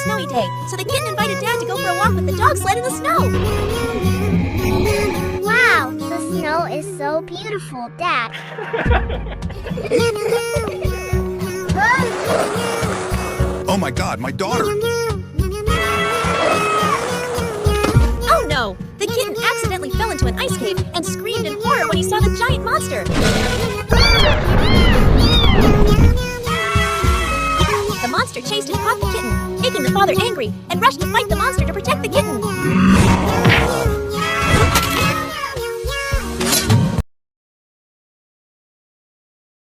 snowy day, so the kitten invited Dad to go for a walk with the dog sled in the snow. Wow, the snow is so beautiful, Dad. Oh my God, my daughter! Oh no! The kitten accidentally fell into an ice cave and screamed in horror when he saw the giant monster. The monster chased and caught the kitten, making the father angry, and rushed to fight the monster to protect the kitten.